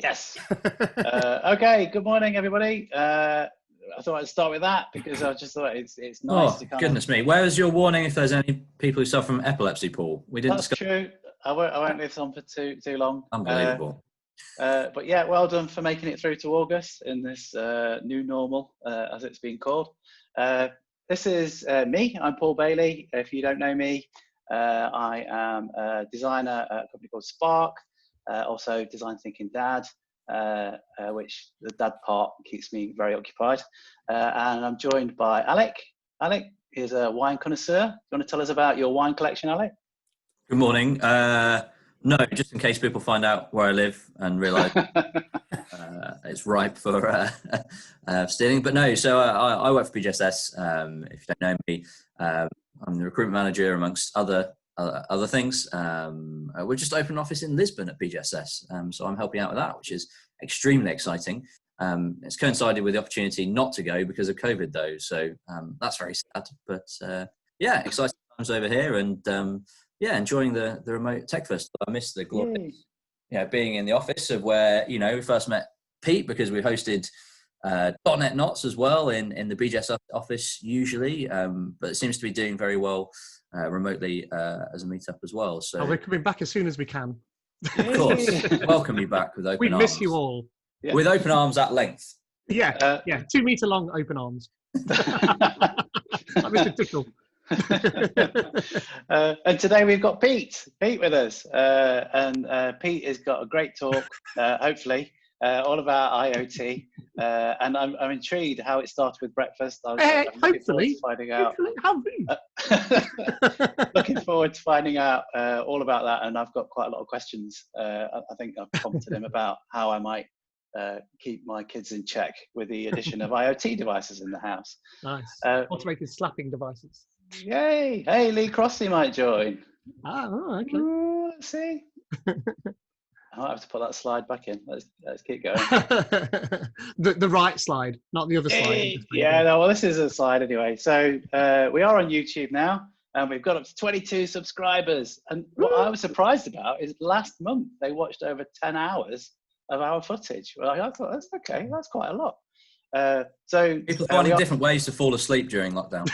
Yes. Okay. Good morning, everybody. I thought I'd start with that because I just thought it's nice to kind goodness me. Where is your warning if there's any people who suffer from epilepsy, Paul? We didn't That's discuss. true. I won't leave this on for too long. Unbelievable. But yeah, well done for making it through to August in this new normal, as it's been called. This is me. I'm Paul Bailey. If you don't know me, I am a designer at a company called Spark. Also Design Thinking Dad, which the dad part keeps me very occupied. And I'm joined by Alec. Alec is a wine connoisseur. Do you want to tell us about your wine collection, Alec? Good morning. No, just in case people find out where I live and realise it's ripe for stealing. But no, so I work for BGSS. If you don't know me, I'm the recruitment manager amongst other things. We're just opened an office in Lisbon at BGSS, so I'm helping out with that, which is extremely exciting. It's coincided with the opportunity not to go because of COVID, though, so that's very sad. But yeah, exciting times over here, and yeah, enjoying the remote tech festival. I miss the glory, being in the office of where we first met Pete, because we hosted .NET Knots as well in the BGS office usually, but it seems to be doing very well remotely as a meetup as well. So we're coming back as soon as we can. Of course, welcome you back with open arms. We miss you all. Yeah. With open arms at length. Yeah, 2 meter long open arms. Like Mr. Tickle. And today we've got Pete with us, and Pete has got a great talk, hopefully, all about IoT, and I'm intrigued how it started with breakfast. I'm hopefully finding out. Hopefully. Looking forward to finding out all about that, and I've got quite a lot of questions. I think I've prompted him about how I might keep my kids in check with the addition of IoT devices in the house. Nice. Automated slapping devices. Yay! Hey, Lee Crossley might join. Okay. Ooh, let's see. I might have to put that slide back in. Let's keep going. the right slide, not the other slide. Yeah, no, well, this is a slide anyway. So we are on YouTube now, and we've got up to 22 subscribers. And what I was surprised about is last month they watched over 10 hours of our footage. Well, I thought that's okay. That's quite a lot. So people finding different ways to fall asleep during lockdown.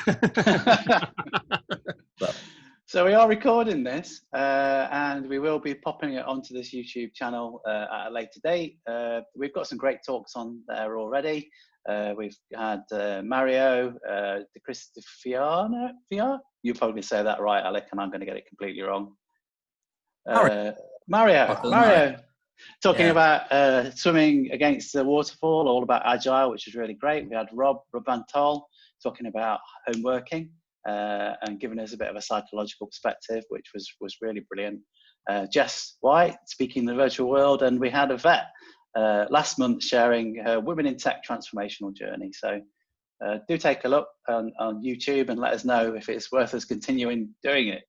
So we are recording this, and we will be popping it onto this YouTube channel at a later date. We've got some great talks on there already. We've had Mario, De Cristiano. You probably say that right, Alec, and I'm going to get it completely wrong. Mario. Talking about swimming against the waterfall, all about agile, which is really great. We had Rob Van Tol talking about home working and giving us a bit of a psychological perspective, which was really brilliant. Jess White speaking the virtual world, and we had a vet last month sharing her Women in Tech transformational journey. So do take a look on YouTube and let us know if it's worth us continuing doing it.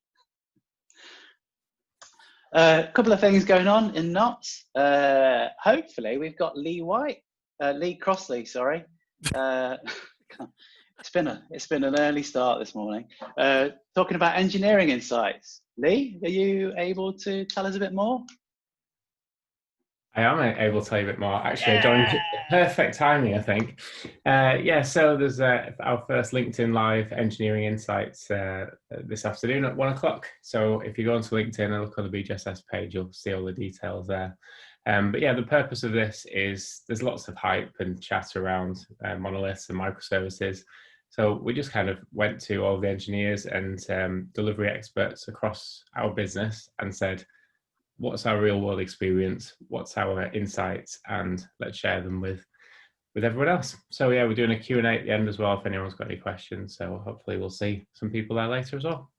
A couple of things going on in Knots. Hopefully, we've got Lee Crossley. Sorry, it's been an early start this morning. Talking about engineering insights. Lee, are you able to tell us a bit more? I am able to tell you a bit more. Actually, I joined perfect timing, I think. So there's our first LinkedIn Live Engineering Insights this afternoon at 1 o'clock. So if you go onto LinkedIn and look on the BGSS page, you'll see all the details there. But yeah, the purpose of this is there's lots of hype and chat around monoliths and microservices. So we just kind of went to all the engineers and delivery experts across our business and said, what's our real world experience? What's our insights? And let's share them with everyone else. So yeah, we're doing a Q&A at the end as well if anyone's got any questions. So hopefully we'll see some people there later as well.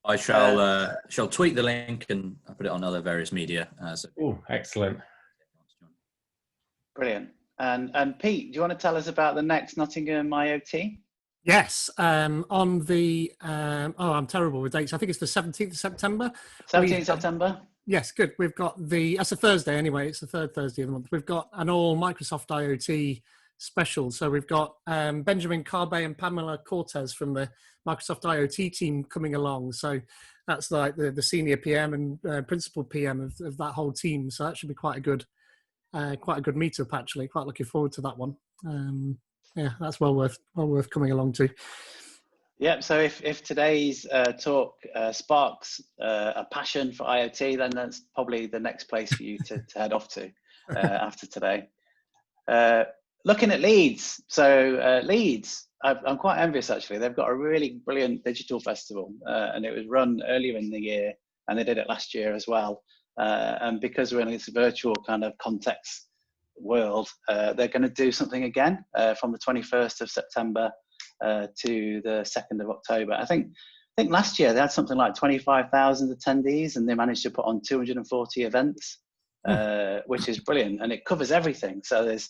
I shall tweet the link and I'll put it on other various media. Excellent. Brilliant. And Pete, do you want to tell us about the next Nottingham IoT? Yes, on the, I'm terrible with dates. I think it's the 17th of September. 17th September? Yes, good. We've got that's a Thursday anyway. It's the third Thursday of the month. We've got an all Microsoft IoT special. So we've got Benjamin Carbe and Pamela Cortez from the Microsoft IoT team coming along. So that's like the senior PM and principal PM of that whole team. So that should be quite a good quite a good meetup actually. Quite looking forward to that one. Yeah, that's well worth coming along to. Yep. So if today's talk sparks a passion for IoT, then that's probably the next place for you to head off to after today. Looking at Leeds. So Leeds, I'm quite envious actually. They've got a really brilliant digital festival, and it was run earlier in the year, and they did it last year as well. And because we're in this virtual kind of context world, they're going to do something again from the 21st of September to the 2nd of October. I think last year they had something like 25,000 attendees, and they managed to put on 240 events, which is brilliant, and it covers everything. So if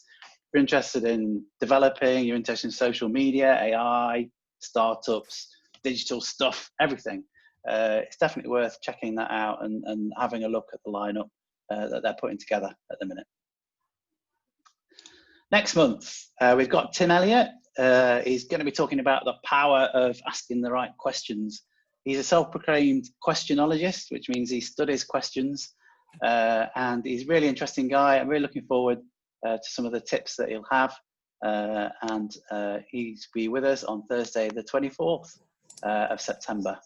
you're interested in developing, you're interested in social media, AI, startups, digital stuff, everything. It's definitely worth checking that out and having a look at the lineup that they're putting together at the minute. Next month, we've got Tim Elliott. He's going to be talking about the power of asking the right questions. He's a self-proclaimed questionologist, which means he studies questions, and he's a really interesting guy. I'm really looking forward to some of the tips that he'll have, and he's be with us on Thursday, the 24th of September.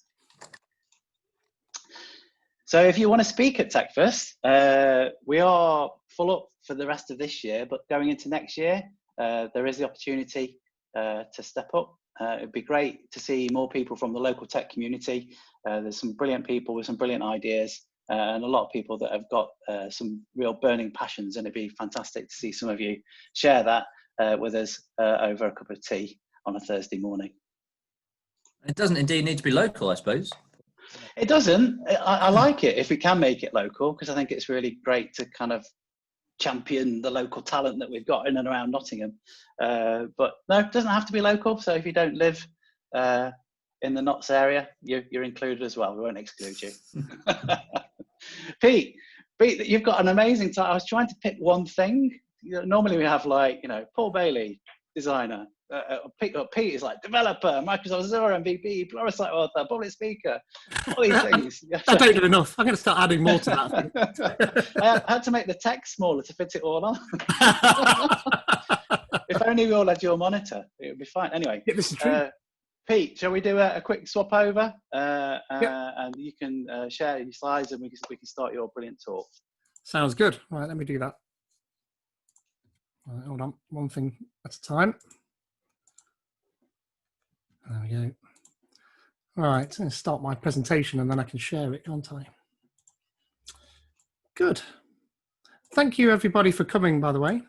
So if you want to speak at TechFest, we are full up for the rest of this year, but going into next year, there is the opportunity to step up. It'd be great to see more people from the local tech community. There's some brilliant people with some brilliant ideas, and a lot of people that have got some real burning passions, and it'd be fantastic to see some of you share that with us over a cup of tea on a Thursday morning. It doesn't indeed need to be local, I suppose. It doesn't. I like it if we can make it local, because I think it's really great to kind of champion the local talent that we've got in and around Nottingham. But no, it doesn't have to be local. So if you don't live in the Notts area, you're included as well. We won't exclude you. Pete, you've got an amazing time. I was trying to pick one thing. Normally we have like, Paul Bailey, designer. Pete is like developer, Microsoft Azure MVP, Pluralsight author, public speaker, all these things. I don't do enough. I'm going to start adding more to that. I had to make the text smaller to fit it all on. If only we all had your monitor, it would be fine. Anyway, yeah, this is true. Pete, shall we do a quick swap over? And you can share your slides, and we can start your brilliant talk. Sounds good. Right, let me do that. Right, hold on, one thing at a time. There we go. All right, so let's start my presentation and then I can share it, can't I? Good. Thank you everybody for coming, by the way.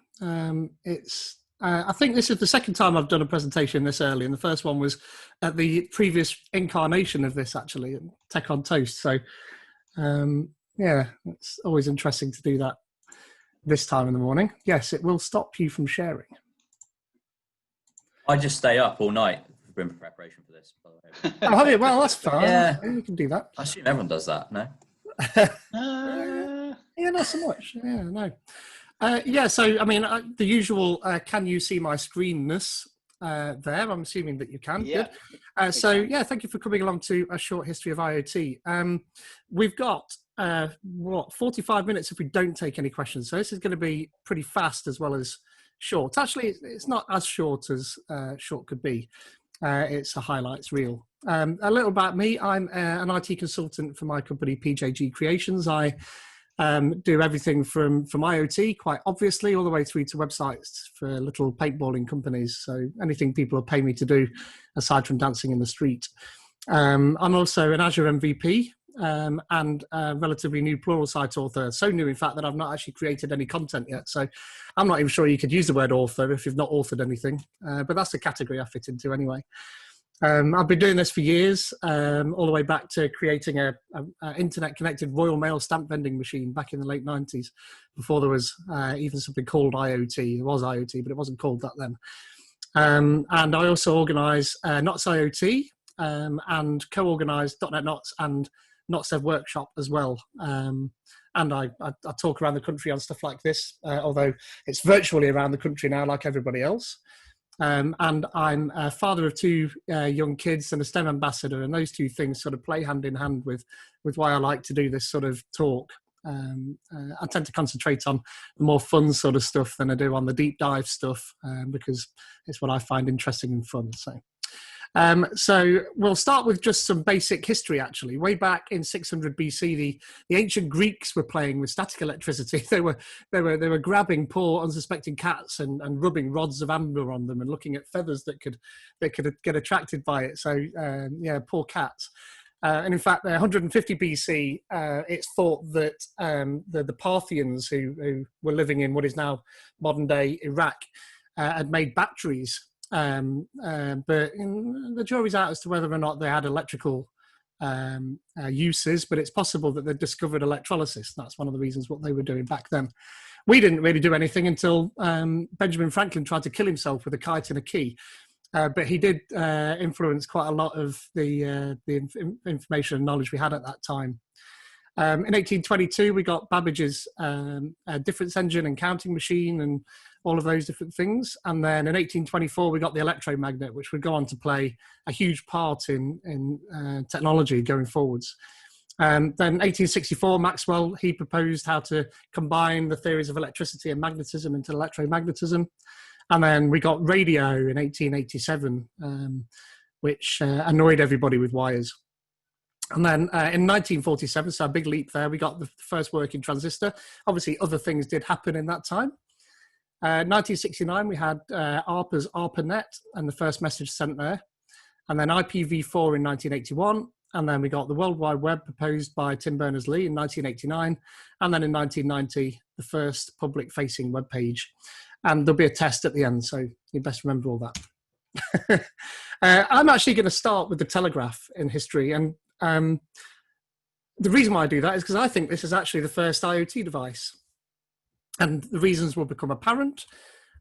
I think this is the second time I've done a presentation this early, and the first one was at the previous incarnation of this, actually, Tech on Toast. So yeah, it's always interesting to do that this time in the morning. Yes, it will stop you from sharing. I just stay up all night in preparation for this, by the way. Oh, have you? Well, that's fine. Yeah. You can do that. I assume everyone does that, no? Yeah, not so much. Yeah, no. Yeah, so, I mean, the usual, can you see my screenness there? I'm assuming that you can. Yeah. Good. So, yeah, thank you for coming along to a short history of IoT. We've got, 45 minutes if we don't take any questions. So this is going to be pretty fast as well as short. Actually, it's not as short as short could be. It's a highlights reel. A little about me. I'm an IT consultant for my company, PJG Creations. I do everything from IoT, quite obviously, all the way through to websites for little paintballing companies. So anything people pay me to do, aside from dancing in the street. I'm also an Azure MVP and a relatively new Pluralsight author. So new, in fact, that I've not actually created any content yet. So I'm not even sure you could use the word author if you've not authored anything. But that's the category I fit into anyway. I've been doing this for years, all the way back to creating a internet-connected Royal Mail stamp vending machine back in the late 90s, before there was even something called IoT. There was IoT, but it wasn't called that then. And I also organise Knots IoT and co-organise .NET Knots and NotSev Workshop as well. And I talk around the country on stuff like this, although it's virtually around the country now like everybody else. And I'm a father of two young kids and a STEM ambassador, and those two things sort of play hand in hand with why I like to do this sort of talk. I tend to concentrate on the more fun sort of stuff than I do on the deep dive stuff, because it's what I find interesting and fun. So we'll start with just some basic history, actually. Way back in 600 BC, the ancient Greeks were playing with static electricity. They were grabbing poor unsuspecting cats and rubbing rods of amber on them and looking at feathers that could get attracted by it. So yeah, poor cats. And in fact, 150 BC, it's thought that the Parthians who were living in what is now modern day Iraq had made batteries. But the jury's out as to whether or not they had electrical uses, but it's possible that they discovered electrolysis. That's one of the reasons what they were doing back then. We didn't really do anything until Benjamin Franklin tried to kill himself with a kite and a key. But he did influence quite a lot of the information and knowledge we had at that time. In 1822, we got Babbage's difference engine and counting machine and all of those different things. And then in 1824, we got the electromagnet, which would go on to play a huge part in technology going forwards. Then 1864, Maxwell, he proposed how to combine the theories of electricity and magnetism into electromagnetism. And then we got radio in 1887, which annoyed everybody with wires. And then in 1947, so a big leap there, we got the first working transistor. Obviously, other things did happen in that time. 1969, we had ARPA's ARPANET and the first message sent there. And then IPv4 in 1981. And then we got the World Wide Web proposed by Tim Berners-Lee in 1989. And then in 1990, the first public-facing web page. And there'll be a test at the end, so you best remember all that. I'm actually going to start with the telegraph in history. And the reason why I do that is because I think this is actually the first IoT device. And the reasons will become apparent.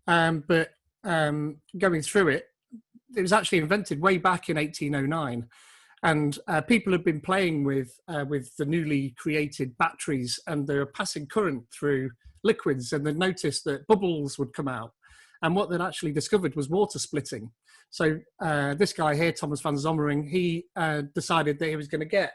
But going through it, it was actually invented way back in 1809. And people have been playing with the newly created batteries, and they were passing current through liquids, and they noticed that bubbles would come out. And what they'd actually discovered was water splitting. So this guy here, Thomas van Zommering, he decided that he was going to get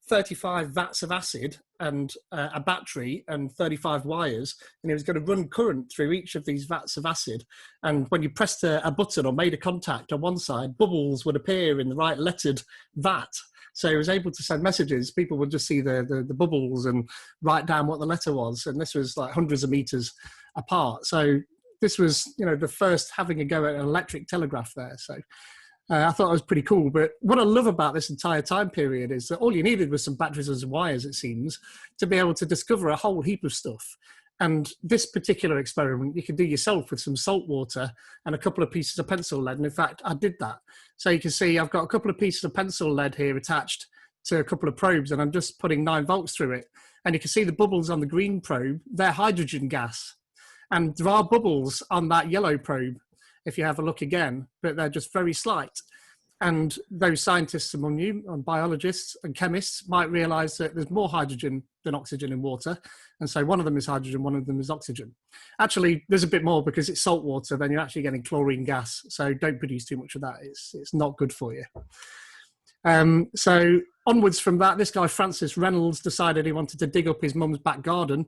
35 vats of acid and a battery and 35 wires, and he was going to run current through each of these vats of acid. And when you pressed a button or made a contact on one side, bubbles would appear in the right lettered vat. So he was able to send messages. People would just see the bubbles and write down what the letter was. And this was like hundreds of meters apart. So this was, the first having a go at an electric telegraph there. So I thought it was pretty cool. But what I love about this entire time period is that all you needed was some batteries and some wires, it seems, to be able to discover a whole heap of stuff. And this particular experiment you can do yourself with some salt water and a couple of pieces of pencil lead. And in fact, I did that. So you can see I've got a couple of pieces of pencil lead here attached to a couple of probes, and I'm just putting 9 volts through it. And you can see the bubbles on the green probe, they're hydrogen gas. And there are bubbles on that yellow probe, if you have a look again, but they're just very slight. And those scientists among you, and biologists and chemists, might realize that there's more hydrogen than oxygen in water. And so one of them is hydrogen, one of them is oxygen. Actually, there's a bit more because it's salt water, then you're actually getting chlorine gas. So don't produce too much of that. It's not good for you. So onwards from that, this guy, Francis Reynolds, decided he wanted to dig up his mum's back garden.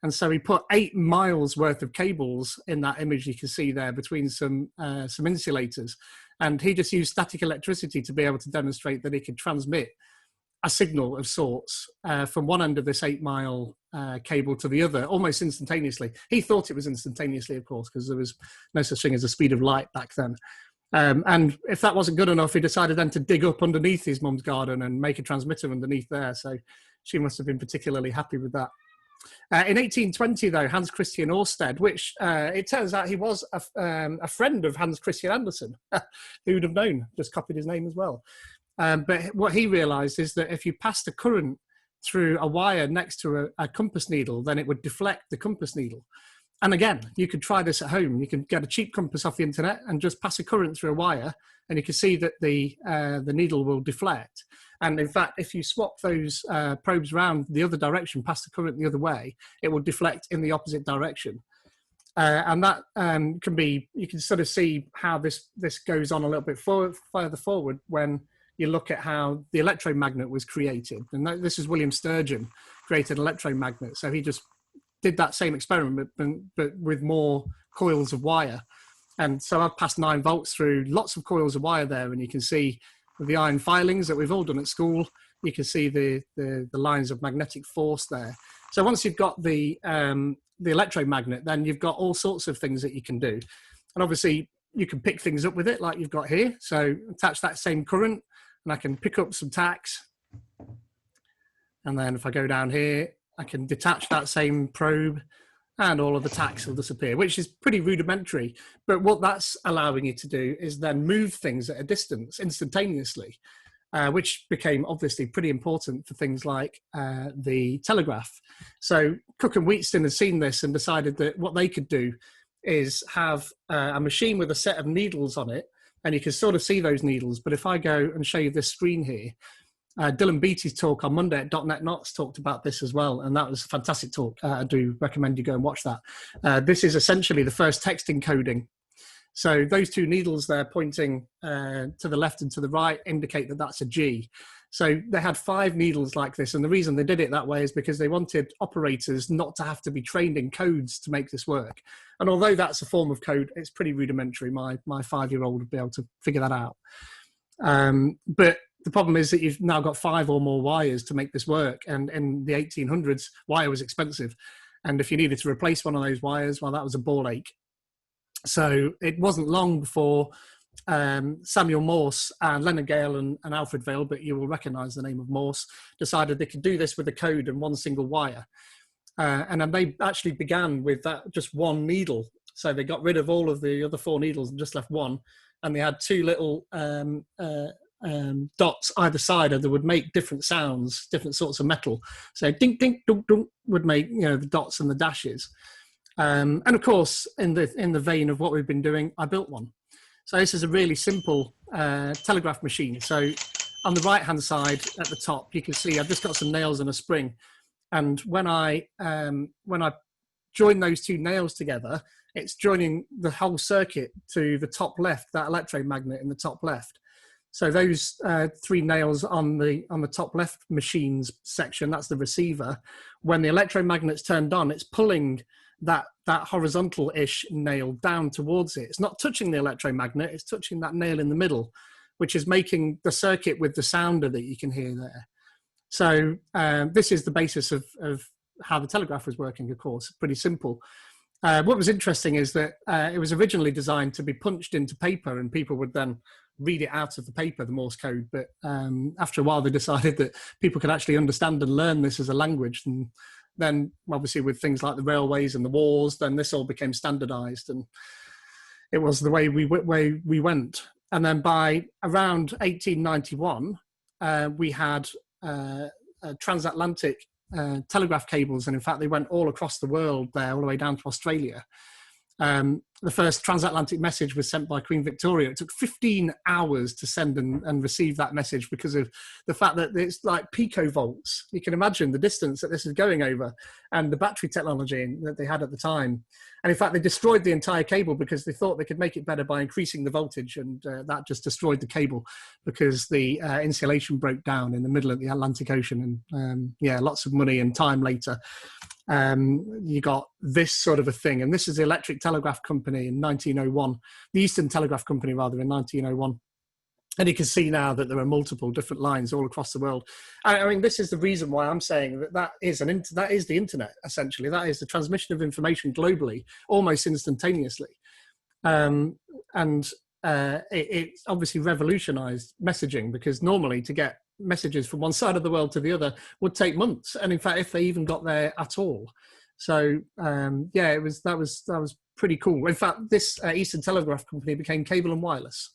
And so he put 8 miles worth of cables in that image you can see there between some insulators. And he just used static electricity to be able to demonstrate that he could transmit a signal of sorts from one end of this 8-mile cable to the other almost instantaneously. He thought it was instantaneously, of course, because there was no such thing as the speed of light back then. And if that wasn't good enough, he decided then to dig up underneath his mum's garden and make a transmitter underneath there. So she must have been particularly happy with that. In 1820, though, Hans Christian Ørsted, which it turns out he was a friend of Hans Christian Andersen, who would have known, just copied his name as well. But what he realized is that if you passed a current through a wire next to a compass needle, then it would deflect the compass needle. And again, you could try this at home. You can get a cheap compass off the internet and just pass a current through a wire, and you can see that the needle will deflect. And in fact, if you swap those probes around the other direction, pass the current the other way, it will deflect in the opposite direction. And that can be, you can sort of see how this goes on a little bit further forward when you look at how the electromagnet was created. And this is William Sturgeon, create an electromagnet. So he just did that same experiment, but with more coils of wire. And so I've passed 9 volts through lots of coils of wire there, and you can see the iron filings that we've all done at school. You can see the lines of magnetic force there. So once you've got the electromagnet, then you've got all sorts of things that you can do. And obviously you can pick things up with it like you've got here. So attach that same current and I can pick up some tacks. And then if I go down here, I can detach that same probe and all of the tacks will disappear, which is pretty rudimentary. But what that's allowing you to do is then move things at a distance instantaneously, which became obviously pretty important for things like the telegraph. So Cook and Wheatstone had seen this and decided that what they could do is have a machine with a set of needles on it, and you can sort of see those needles. But if I go and show you this screen here, Dylan Beattie's talk on Monday at .NET Knots talked about this as well, and that was a fantastic talk. I do recommend you go and watch that. This is essentially the first text encoding. So those 2 needles there pointing to the left and to the right indicate that that's a G. So they had 5 needles like this, and the reason they did it that way is because they wanted operators not to have to be trained in codes to make this work. And although that's a form of code, it's pretty rudimentary. My 5-year-old would be able to figure that out. But the problem is that you've now got 5 or more wires to make this work. And in the 1800s, wire was expensive. And if you needed to replace one of those wires, well, that was a ball ache. So it wasn't long before Samuel Morse and Leonard Gale and Alfred Vail, but you will recognize the name of Morse, decided they could do this with a code and one single wire. And then they actually began with that just one needle. So they got rid of all of the other 4 needles and just left one. And they had 2 little dots either side, and they would make different sounds, different sorts of metal. So dink, dink, dunk, dunk would make, the dots and the dashes. And of course, in the vein of what we've been doing, I built one. So this is a really simple telegraph machine. So on the right-hand side at the top, you can see I've just got some nails and a spring. And when I join those 2 nails together, it's joining the whole circuit to the top left, that electromagnet in the top left. So those 3 nails on the top left machine's section, that's the receiver. When the electromagnet's turned on, it's pulling that horizontal-ish nail down towards it. It's not touching the electromagnet, it's touching that nail in the middle, which is making the circuit with the sounder that you can hear there. So this is the basis of how the telegraph was working, of course, pretty simple. What was interesting is that it was originally designed to be punched into paper and people would then read it out of the paper, the Morse code. But after a while, they decided that people could actually understand and learn this as a language. And then obviously with things like the railways and the wars, then this all became standardized and it was the way we went. And then by around 1891, we had transatlantic telegraph cables, and in fact they went all across the world there, all the way down to Australia. The first transatlantic message was sent by Queen Victoria. It took 15 hours to send and receive that message because of the fact that it's like picovolts. You can imagine the distance that this is going over and the battery technology that they had at the time. And in fact, they destroyed the entire cable because they thought they could make it better by increasing the voltage, and that just destroyed the cable because the insulation broke down in the middle of the Atlantic Ocean. And lots of money and time later, you got this sort of a thing. And this is the Electric Telegraph Company in 1901, the Eastern Telegraph Company rather, in 1901. And you can see now that there are multiple different lines all across the world. I mean, this is the reason why I'm saying that is the internet, essentially. That is the transmission of information globally, almost instantaneously. It obviously revolutionized messaging, because normally to get messages from one side of the world to the other would take months, and in fact, if they even got there at all. So that was pretty cool. In fact, this Eastern Telegraph Company became Cable and Wireless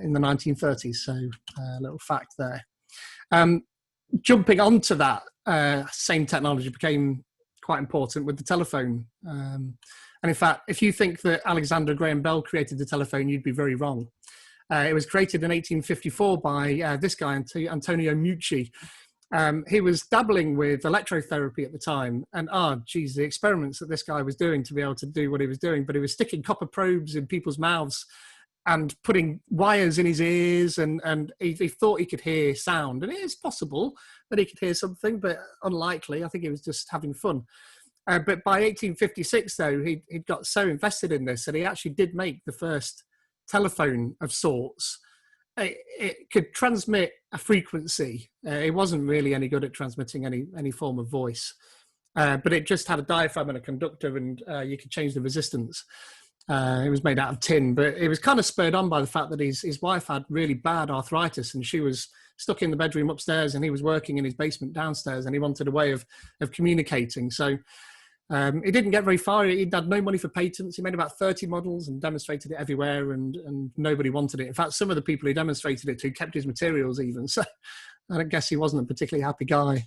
in the 1930s. So a little fact there. Jumping onto that same technology became quite important with the telephone. And in fact, if you think that Alexander Graham Bell created the telephone, you'd be very wrong. It was created in 1854 by this guy, Antonio Meucci. He was dabbling with electrotherapy at the time, and the experiments that this guy was doing to be able to do what he was doing. But he was sticking copper probes in people's mouths and putting wires in his ears, and he thought he could hear sound. And it is possible that he could hear something, but unlikely. I think he was just having fun. But by 1856, though, he'd got so invested in this that he actually did make the first telephone of sorts. It could transmit a frequency. It wasn't really any good at transmitting any form of voice, but it just had a diaphragm and a conductor, and you could change the resistance. It was made out of tin, but it was kind of spurred on by the fact that his wife had really bad arthritis, and she was stuck in the bedroom upstairs, and he was working in his basement downstairs, and he wanted a way of communicating. So he didn't get very far. He'd had no money for patents. He made about 30 models and demonstrated it everywhere, and nobody wanted it. In fact, some of the people he demonstrated it to kept his materials even. So I guess he wasn't a particularly happy guy.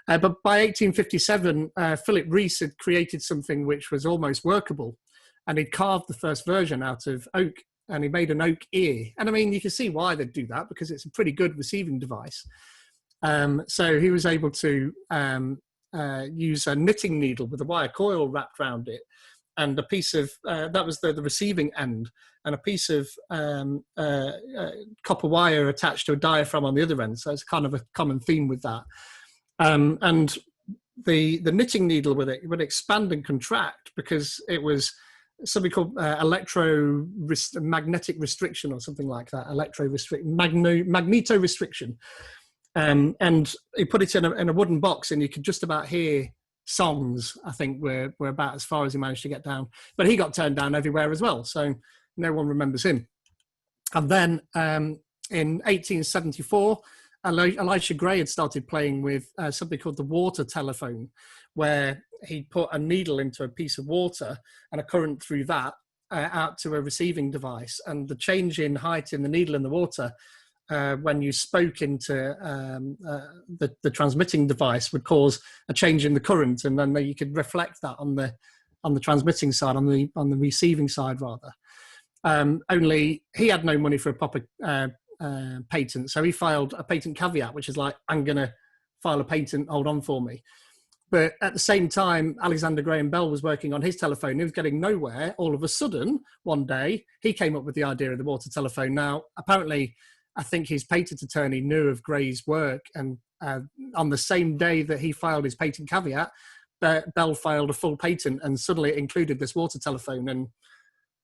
But by 1857, Philip Rees had created something which was almost workable, and he'd carved the first version out of oak, and he made an oak ear. And I mean, you can see why they'd do that, because it's a pretty good receiving device. So he was able to use a knitting needle with a wire coil wrapped around it, and a piece of that was the receiving end, and a piece of copper wire attached to a diaphragm on the other end. So it's kind of a common theme with that. And the knitting needle with it would expand and contract because it was something called magnetic restriction or something like that. Magneto restriction. And he put it in a wooden box, and you could just about hear songs. I think were about as far as he managed to get down. But he got turned down everywhere as well, so no one remembers him. And then in 1874, Elisha Gray had started playing with something called the water telephone, where he put a needle into a piece of water and a current through that out to a receiving device. And the change in height in the needle and the water, when you spoke into the transmitting device, would cause a change in the current, and then you could reflect that on the transmitting side, on the receiving side rather. Only he had no money for a proper patent, so he filed a patent caveat, which is like, I'm going to file a patent, hold on for me. But at the same time, Alexander Graham Bell was working on his telephone. He was getting nowhere. All of a sudden, one day, he came up with the idea of the water telephone. Now, apparently, I think his patent attorney knew of Gray's work, and on the same day that he filed his patent caveat, Bell filed a full patent, and suddenly it included this water telephone. And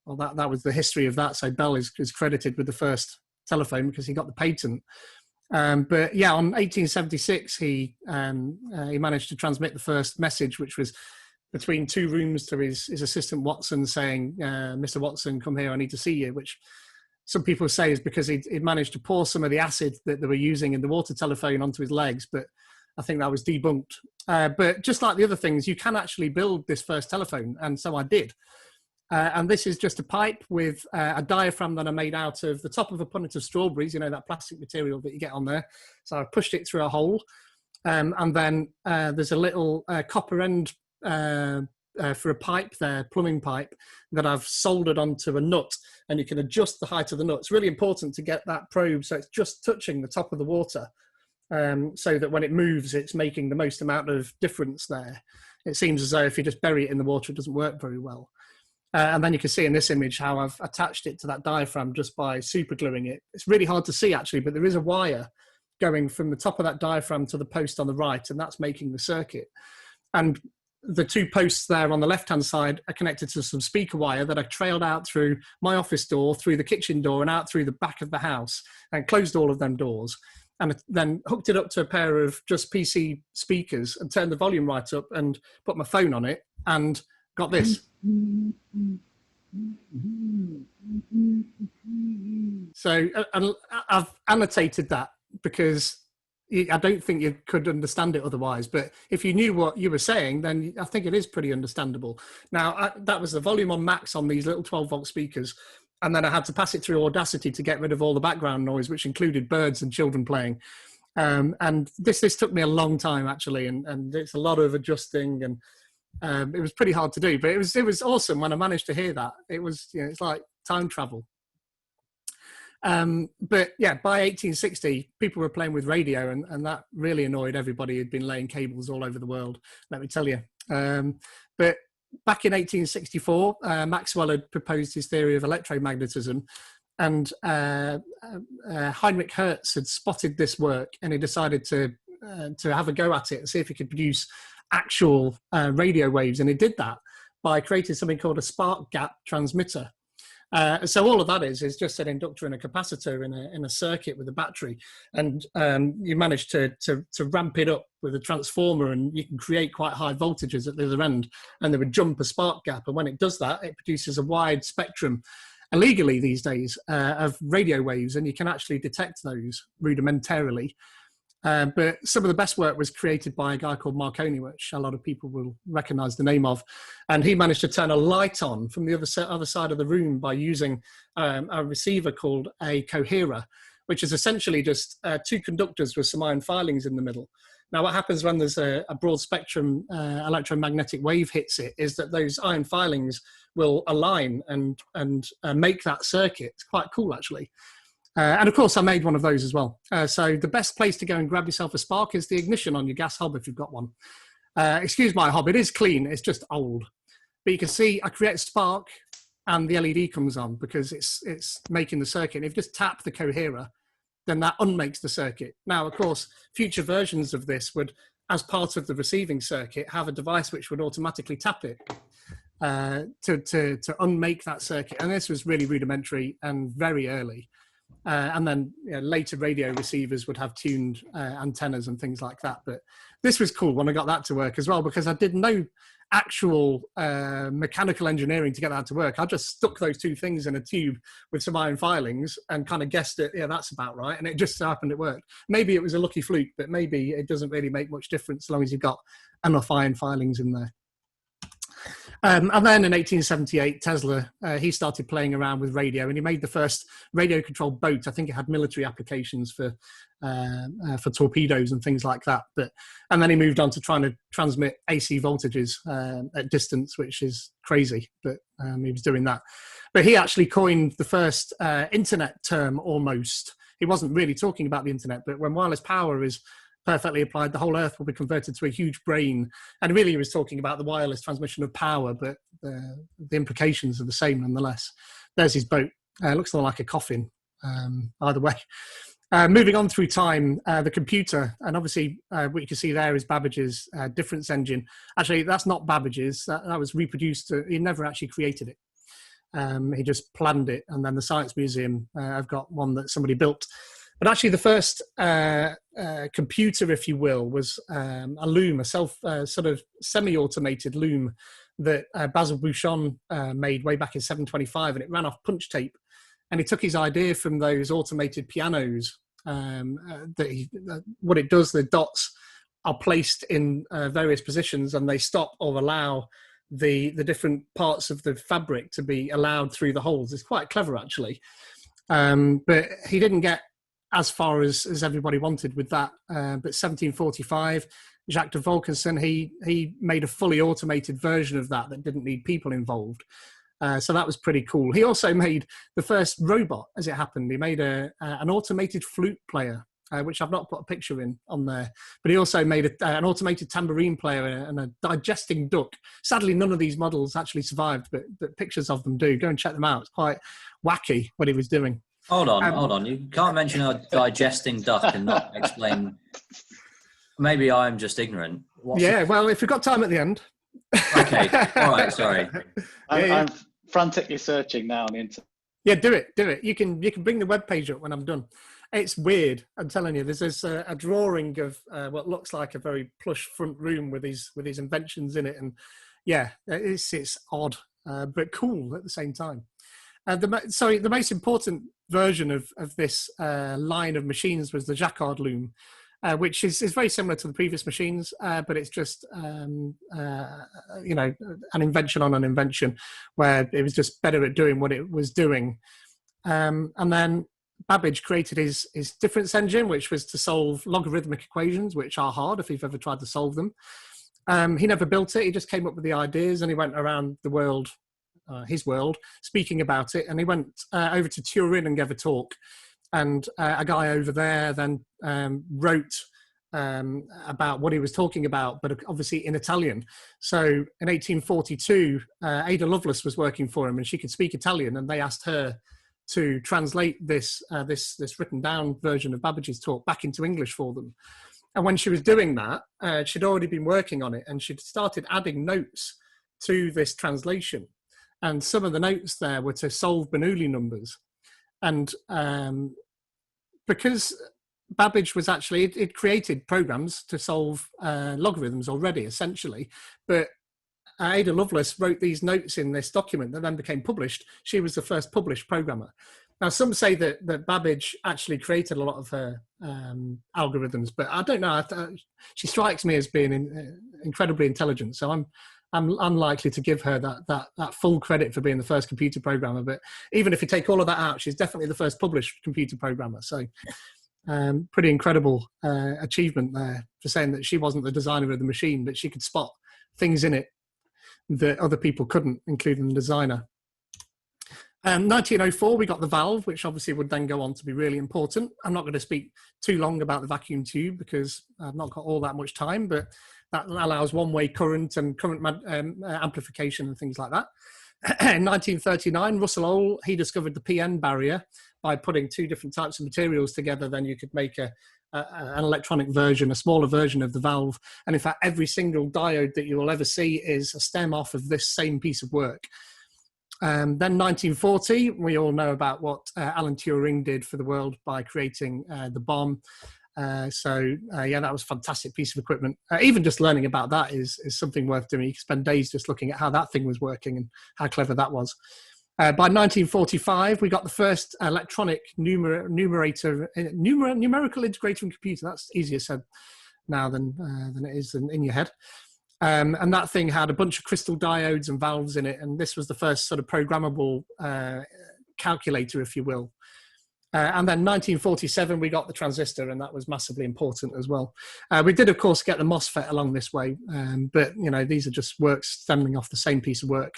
well, that was the history of that. So Bell is credited with the first telephone because he got the patent. But yeah, on 1876, he managed to transmit the first message, which was between two rooms to his assistant Watson, saying, "Mr. Watson, come here, I need to see you," which some people say is because he'd managed to pour some of the acid that they were using in the water telephone onto his legs, but I think that was debunked. But just like the other things, you can actually build this first telephone, and so I did. And this is just a pipe with a diaphragm that I made out of the top of a punnet of strawberries, that plastic material that you get on there. So I pushed it through a hole. And then there's a little copper end for a pipe there, plumbing pipe, that I've soldered onto a nut. And you can adjust the height of the nut. It's really important to get that probe so it's just touching the top of the water, so that when it moves, it's making the most amount of difference there. It seems as though if you just bury it in the water, it doesn't work very well. And then you can see in this image how I've attached it to that diaphragm just by super gluing it. It's really hard to see actually, but there is a wire going from the top of that diaphragm to the post on the right, and that's making the circuit. And the two posts there on the left-hand side are connected to some speaker wire that I trailed out through my office door, through the kitchen door, and out through the back of the house, and closed all of them doors. And then hooked it up to a pair of just PC speakers and turned the volume right up and put my phone on it and got this. So I've annotated that because I don't think you could understand it otherwise. But if you knew what you were saying, then I think it is pretty understandable. Now, that was the volume on max on these little 12-volt speakers. And then I had to pass it through Audacity to get rid of all the background noise, which included birds and children playing. And this took me a long time, actually. And it's a lot of adjusting, and it was pretty hard to do. But it was awesome when I managed to hear that. It was, it's like time travel. But yeah, by 1860, people were playing with radio, and that really annoyed everybody who'd been laying cables all over the world, let me tell you. But back in 1864, Maxwell had proposed his theory of electromagnetism, and Heinrich Hertz had spotted this work, and he decided to to have a go at it and see if he could produce actual radio waves, and he did that by creating something called a spark gap transmitter. So all of that is just an inductor and a capacitor in a circuit with a battery, and you manage to ramp it up with a transformer, and you can create quite high voltages at the other end, and they would jump a spark gap, and when it does that, it produces a wide spectrum, illegally these days, of radio waves, and you can actually detect those rudimentarily. But some of the best work was created by a guy called Marconi, which a lot of people will recognize the name of. And he managed to turn a light on from the other side of the room by using a receiver called a coherer, which is essentially just two conductors with some iron filings in the middle. Now, what happens when there's a broad spectrum electromagnetic wave hits it is that those iron filings will align and make that circuit. It's quite cool, actually. And of course, I made one of those as well. So the best place to go and grab yourself a spark is the ignition on your gas hob if you've got one. Excuse my hob, it is clean, it's just old. But you can see I create a spark and the LED comes on because it's making the circuit. And if you just tap the coherer, then that unmakes the circuit. Now, of course, future versions of this would, as part of the receiving circuit, have a device which would automatically tap it to unmake that circuit. And this was really rudimentary and very early. And then later radio receivers would have tuned antennas and things like that. But this was cool when I got that to work as well, because I did no actual mechanical engineering to get that to work. I just stuck those two things in a tube with some iron filings and kind of guessed it, yeah, that's about right. And it just so happened it worked. Maybe it was a lucky fluke, but maybe it doesn't really make much difference as long as you've got enough iron filings in there. And then in 1878, Tesla, he started playing around with radio, and he made the first radio-controlled boat. I think it had military applications for torpedoes and things like that. And then he moved on to trying to transmit AC voltages at distance, which is crazy, but he was doing that. But he actually coined the first internet term almost. He wasn't really talking about the internet, but when wireless power is perfectly applied, the whole earth will be converted to a huge brain. And really he was talking about the wireless transmission of power, but the implications are the same nonetheless. There's his boat. Looks more like a coffin, either way. Moving on through time, the computer, and obviously what you can see there is Babbage's difference engine. Actually, that's not Babbage's. That was reproduced. He never actually created it. He just planned it. And then the Science Museum, I've got one that somebody built. But actually the first computer, if you will, was a loom, a sort of semi-automated loom that Basil Bouchon made way back in 725, and it ran off punch tape. And he took his idea from those automated pianos. What it does, the dots are placed in various positions, and they stop or allow the different parts of the fabric to be allowed through the holes. It's quite clever, actually. But he didn't get as far as everybody wanted with that. But 1745, Jacques de Volkensen, he made a fully automated version of that didn't need people involved. So that was pretty cool. He also made the first robot, as it happened. He made an automated flute player, which I've not put a picture on there. But he also made an automated tambourine player and a digesting duck. Sadly, none of these models actually survived, but pictures of them do. Go and check them out. It's quite wacky what he was doing. Hold on. You can't mention a digesting duck and not explain. Maybe I'm just ignorant. Well, if we've got time at the end. Okay. All right. Sorry. I'm frantically searching now on the internet. Yeah, do it. You can bring the webpage up when I'm done. It's weird. I'm telling you. There's a drawing of what looks like a very plush front room with these inventions in it, and yeah, it's odd but cool at the same time. The most important version of this line of machines was the Jacquard loom, which is very similar to the previous machines, but it's just an invention on an invention, where it was just better at doing what it was doing. And then Babbage created his difference engine, which was to solve logarithmic equations, which are hard if you've ever tried to solve them. He never built it. He just came up with the ideas, and he went around the world, his world, speaking about it. And he went over to Turin and gave a talk. And a guy over there then wrote about what he was talking about, but obviously in Italian. So in 1842, Ada Lovelace was working for him, and she could speak Italian, and they asked her to translate this written down version of Babbage's talk back into English for them. And when she was doing that, she'd already been working on it, and she'd started adding notes to this translation. And some of the notes there were to solve Bernoulli numbers. And because Babbage was actually, it created programs to solve logarithms already, essentially. But Ada Lovelace wrote these notes in this document that then became published. She was the first published programmer. Now, some say that Babbage actually created a lot of her algorithms, but I don't know. She strikes me as being incredibly intelligent, so I'm unlikely to give her that full credit for being the first computer programmer. But even if you take all of that out, she's definitely the first published computer programmer. So pretty incredible achievement there for saying that she wasn't the designer of the machine, but she could spot things in it that other people couldn't, including the designer. 1904, we got the valve, which obviously would then go on to be really important. I'm not going to speak too long about the vacuum tube because I've not got all that much time, but that allows one-way current and current amplification and things like that. In 1939, Russell Ohl, he discovered the PN barrier by putting two different types of materials together. Then you could make an electronic version, a smaller version of the valve. And in fact, every single diode that you will ever see is a stem off of this same piece of work. Then 1940, we all know about what Alan Turing did for the world by creating the bomb. Yeah, that was a fantastic piece of equipment. Even just learning about that is something worth doing. You can spend days just looking at how that thing was working and how clever that was. By 1945, we got the first electronic numerical integrating computer. That's easier said now than it is in your head. And that thing had a bunch of crystal diodes and valves in it. And this was the first sort of programmable calculator, if you will. And then 1947, we got the transistor, and that was massively important as well. We did, of course, get the MOSFET along this way, but these are just works stemming off the same piece of work.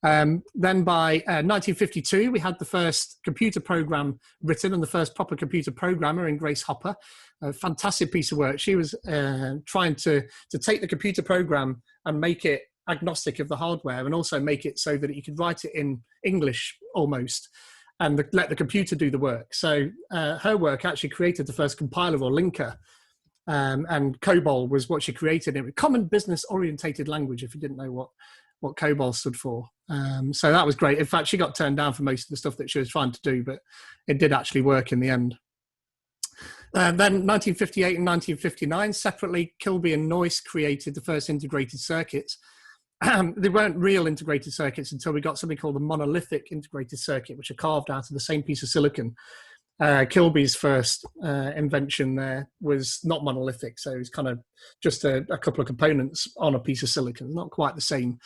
Then by 1952, we had the first computer program written and the first proper computer programmer in Grace Hopper. A fantastic piece of work. She was trying to take the computer program and make it agnostic of the hardware, and also make it so that you could write it in English almost, and let the computer do the work. So her work actually created the first compiler or linker, and COBOL was what she created. It was Common Business Orientated Language, if you didn't know what COBOL stood for. So that was great. In fact, she got turned down for most of the stuff that she was trying to do, but it did actually work in the end. Then 1958 and 1959, separately, Kilby and Noyce created the first integrated circuits. They weren't real integrated circuits until we got something called a monolithic integrated circuit, which are carved out of the same piece of silicon. Kilby's first invention there was not monolithic, so it was kind of just a couple of components on a piece of silicon, not quite the same.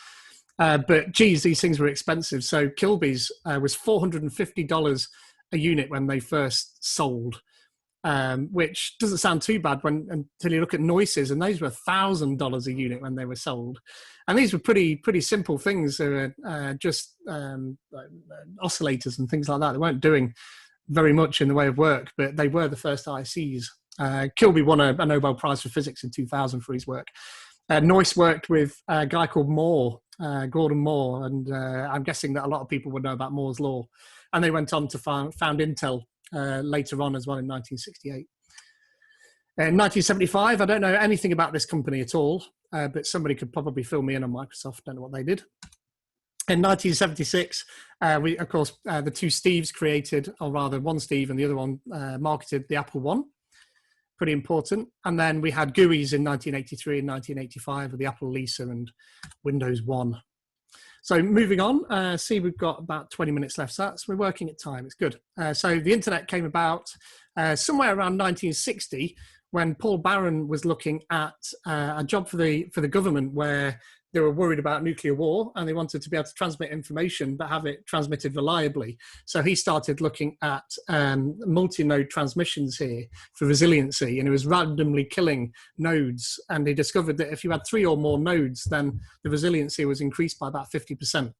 But geez, these things were expensive. So Kilby's was $450 a unit when they first sold, which doesn't sound too bad until you look at Noyce's, and those were $1,000 a unit when they were sold. And these were pretty simple things. They were just like oscillators and things like that. They weren't doing very much in the way of work, but they were the first ICs. Kilby won a Nobel Prize for Physics in 2000 for his work. Noyce worked with a guy called Moore, Gordon Moore, and I'm guessing that a lot of people would know about Moore's Law. And they went on to found Intel later on as well in 1968. In 1975, I don't know anything about this company at all, but somebody could probably fill me in on Microsoft. Don't know what they did. In 1976, we, of course, the two Steves created, or rather one Steve and the other one marketed the Apple I. Pretty important. And then we had GUIs in 1983 and 1985 with the Apple Lisa and Windows 1. So moving on, see, we've got about 20 minutes left. So we're working at time. It's good. So the internet came about somewhere around 1960 when Paul Barron was looking at a job for the government where they were worried about nuclear war and they wanted to be able to transmit information but have it transmitted reliably. So he started looking at multi-node transmissions here for resiliency, and it was randomly killing nodes. And he discovered that if you had 3 or more nodes, then the resiliency was increased by about 50%.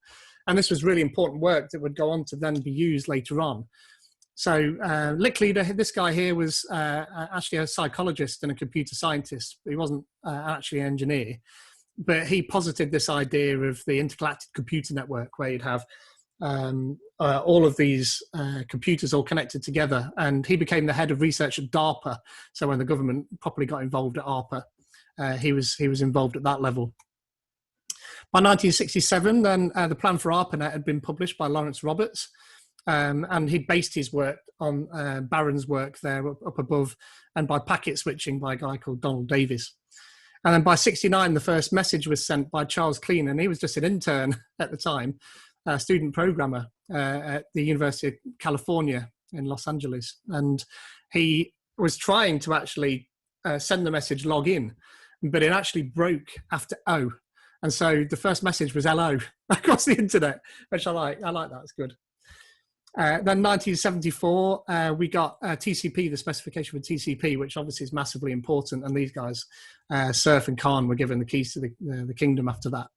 And this was really important work that would go on to then be used later on. So Licklider, this guy here was actually a psychologist and a computer scientist. He wasn't actually an engineer. But he posited this idea of the intergalactic computer network where you'd have all of these computers all connected together. And he became the head of research at DARPA. So when the government properly got involved at ARPA, he was involved at that level. By 1967, then the plan for ARPANET had been published by Lawrence Roberts, and he based his work on Barron's work there up above, and by packet switching by a guy called Donald Davis. And then by 1969, the first message was sent by Charles Klein, and he was just an intern at the time, a student programmer at the University of California in Los Angeles. And he was trying to actually send the message log in, but it actually broke after O. And so the first message was hello across the internet, which I like. I like that. It's good. Then 1974, we got TCP, the specification for TCP, which obviously is massively important. And these guys, Cerf and Kahn, were given the keys to the kingdom after that.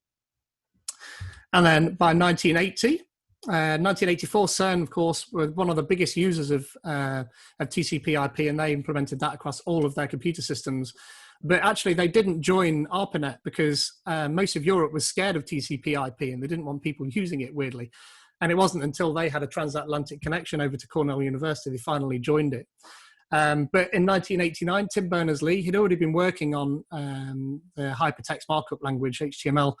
And then by 1980, 1984, CERN, of course, were one of the biggest users of TCP IP, and they implemented that across all of their computer systems. But actually, they didn't join ARPANET because most of Europe was scared of TCP IP, and they didn't want people using it, weirdly. And it wasn't until they had a transatlantic connection over to Cornell University they finally joined it. But in 1989, Tim Berners-Lee, he'd already been working on the hypertext markup language, HTML,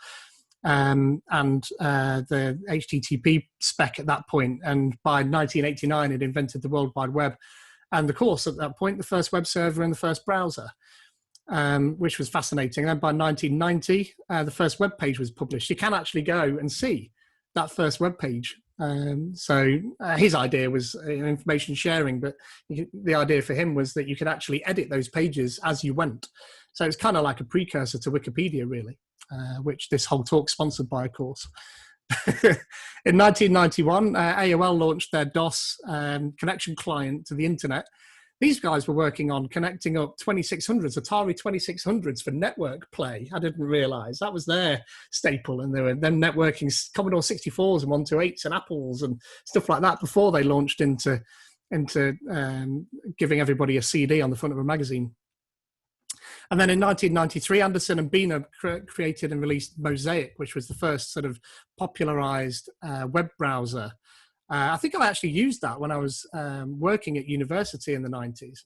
and the HTTP spec at that point. And by 1989, it invented the World Wide Web. And of course, at that point, the first web server and the first browser, which was fascinating. And by 1990, the first web page was published. You can actually go and see that first web page. So his idea was information sharing, but the idea for him was that you could actually edit those pages as you went. So it's kind of like a precursor to Wikipedia, really, which this whole talk's sponsored by, of course. In 1991, AOL launched their DOS connection client to the internet. These guys were working on connecting up 2600s, Atari 2600s for network play. I didn't realize that was their staple. And they were then networking Commodore 64s and 128s and Apples and stuff like that before they launched into giving everybody a CD on the front of a magazine. And then in 1993, Anderson and Bina created and released Mosaic, which was the first sort of popularized web browser. I think I actually used that when I was working at university in the 90s.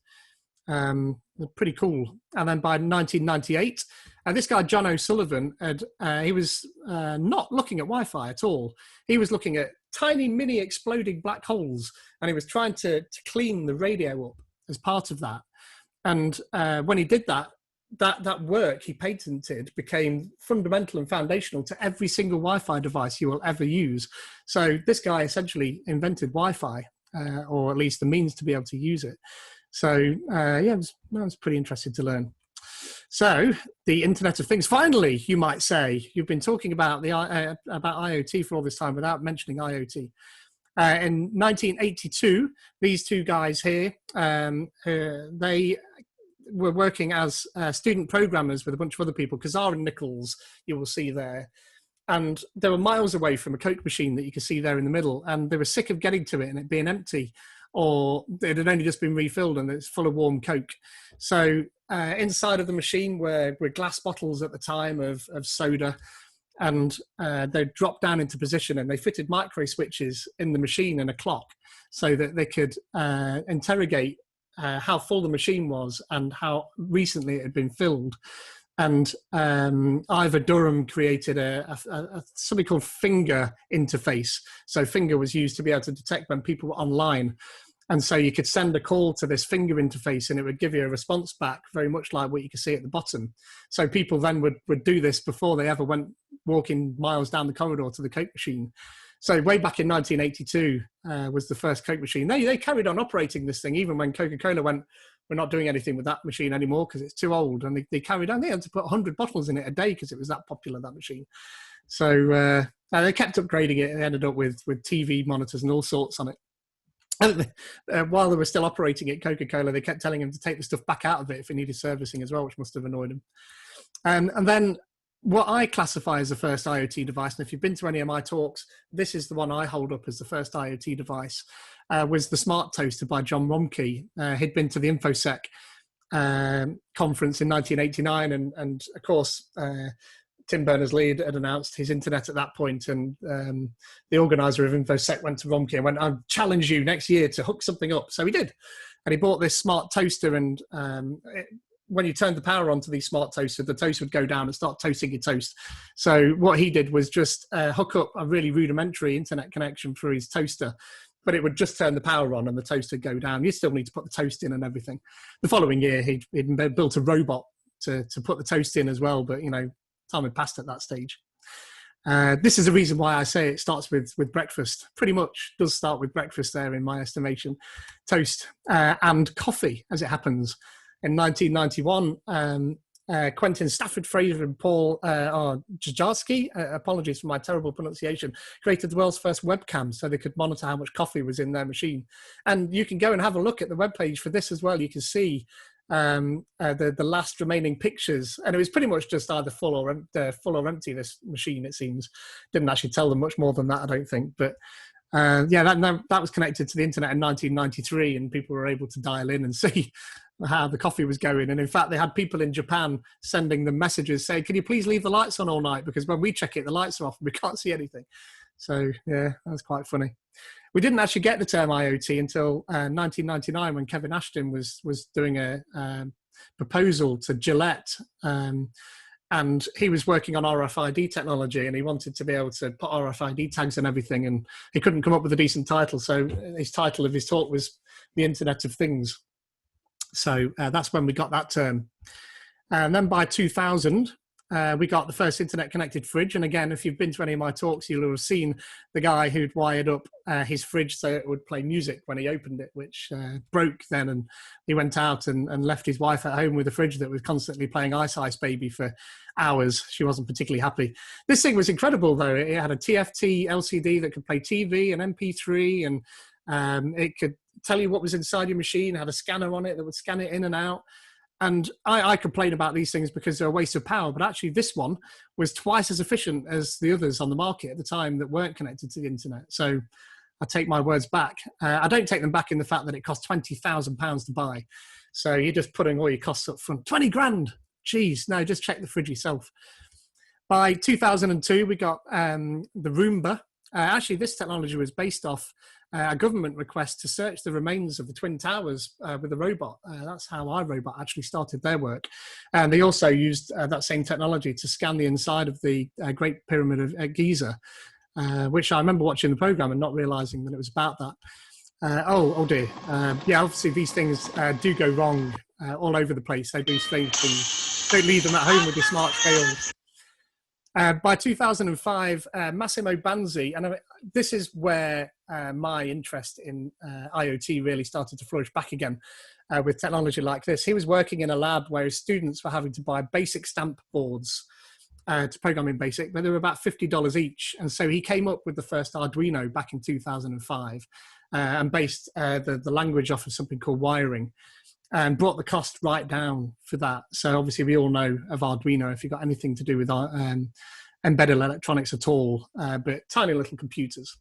Pretty cool. And then by 1998, this guy, John O'Sullivan, he was not looking at Wi-Fi at all. He was looking at tiny mini exploding black holes, and he was trying to clean the radio up as part of that. And when he did that work he patented became fundamental and foundational to every single Wi-Fi device you will ever use. So this guy essentially invented Wi-Fi, or at least the means to be able to use it. So yeah, it was pretty interesting to learn. So the Internet of Things, finally, you might say. You've been talking about about IoT for all this time without mentioning IoT. In 1982, these two guys here, they were working as student programmers with a bunch of other people. Kazar and Nichols, you will see there. And they were miles away from a Coke machine that you can see there in the middle. And they were sick of getting to it and it being empty, or it had only just been refilled and it's full of warm Coke. So inside of the machine were glass bottles at the time of soda. And they dropped down into position and they fitted micro switches in the machine and a clock so that they could interrogate how full the machine was and how recently it had been filled. And Ivor Durham created something called Finger interface. So Finger was used to be able to detect when people were online. And so you could send a call to this Finger interface and it would give you a response back, very much like what you can see at the bottom. So people then would do this before they ever went walking miles down the corridor to the Coke machine. So way back in 1982 was the first Coke machine. They carried on operating this thing even when Coca-Cola went, we're not doing anything with that machine anymore because it's too old. And they carried on. They had to put 100 bottles in it a day because it was that popular, that machine. So they kept upgrading it and ended up with TV monitors and all sorts on it. And while they were still operating it, Coca-Cola, they kept telling him to take the stuff back out of it if it needed servicing as well, which must have annoyed him. And then what I classify as the first IoT device, and if you've been to any of my talks, this is the one I hold up as the first IoT device, was the Smart Toaster by John Romkey. He'd been to the InfoSec conference in 1989, and of course, Tim Berners-Lee had announced his internet at that point, and the organizer of InfoSec went to Romkey and went, "I'll challenge you next year to hook something up." So he did, and he bought this smart toaster, and when you turned the power on to these smart toasters, the toast would go down and start toasting your toast. So what he did was just hook up a really rudimentary internet connection through his toaster, but it would just turn the power on and the toast would go down. You still need to put the toast in and everything. The following year, he'd built a robot to put the toast in as well, but, you know, time had passed at that stage. This is the reason why I say it starts with breakfast. Pretty much does start with breakfast there, in my estimation. Toast and coffee, as it happens. In 1991, Quentin Stafford Fraser and Paul Jajarski, apologies for my terrible pronunciation, created the world's first webcam so they could monitor how much coffee was in their machine. And you can go and have a look at the webpage for this as well. You can see the last remaining pictures, and it was pretty much just either full or empty, this machine, it seems. Didn't actually tell them much more than that, I don't think. But yeah, that was connected to the internet in 1993, and people were able to dial in and see how the coffee was going. And in fact, they had people in Japan sending them messages saying, "Can you please leave the lights on all night? Because when we check it, the lights are off and we can't see anything." So yeah, that's quite funny. We didn't actually get the term IoT until 1999, when Kevin Ashton was doing a proposal to Gillette, and he was working on RFID technology, and he wanted to be able to put RFID tags and everything, and he couldn't come up with a decent title. So his title of his talk was The Internet of Things. So that's when we got that term. And then by 2000, we got the first internet connected fridge. And again, if you've been to any of my talks, you'll have seen the guy who'd wired up his fridge so it would play music when he opened it, which broke then. And he went out and left his wife at home with a fridge that was constantly playing Ice Ice Baby for hours. She wasn't particularly happy. This thing was incredible, though. It had a TFT LCD that could play TV and MP3, and it could tell you what was inside your machine, had a scanner on it that would scan it in and out. And I complain about these things because they're a waste of power, but actually this one was twice as efficient as the others on the market at the time that weren't connected to the internet. So I take my words back. I don't take them back in the fact that it cost £20,000 to buy. So you're just putting all your costs up front. 20 grand. Geez, no, just check the fridge yourself. By 2002, we got the Roomba. Actually, this technology was based off a government request to search the remains of the Twin Towers with a robot. That's how iRobot actually started their work. And they also used that same technology to scan the inside of the Great Pyramid of Giza, which I remember watching the program and not realizing that it was about that. Oh dear. Yeah, obviously these things do go wrong all over the place. They do strange things. Don't leave them at home with your smart scales. By 2005, Massimo Banzi, and this is where my interest in IoT really started to flourish back again with technology like this. He was working in a lab where his students were having to buy basic stamp boards to program in BASIC, but they were about $50 each. And so he came up with the first Arduino back in 2005 and based the language off of something called wiring, and brought the cost right down for that. So obviously we all know of Arduino if you've got anything to do with embedded electronics at all, but tiny little computers.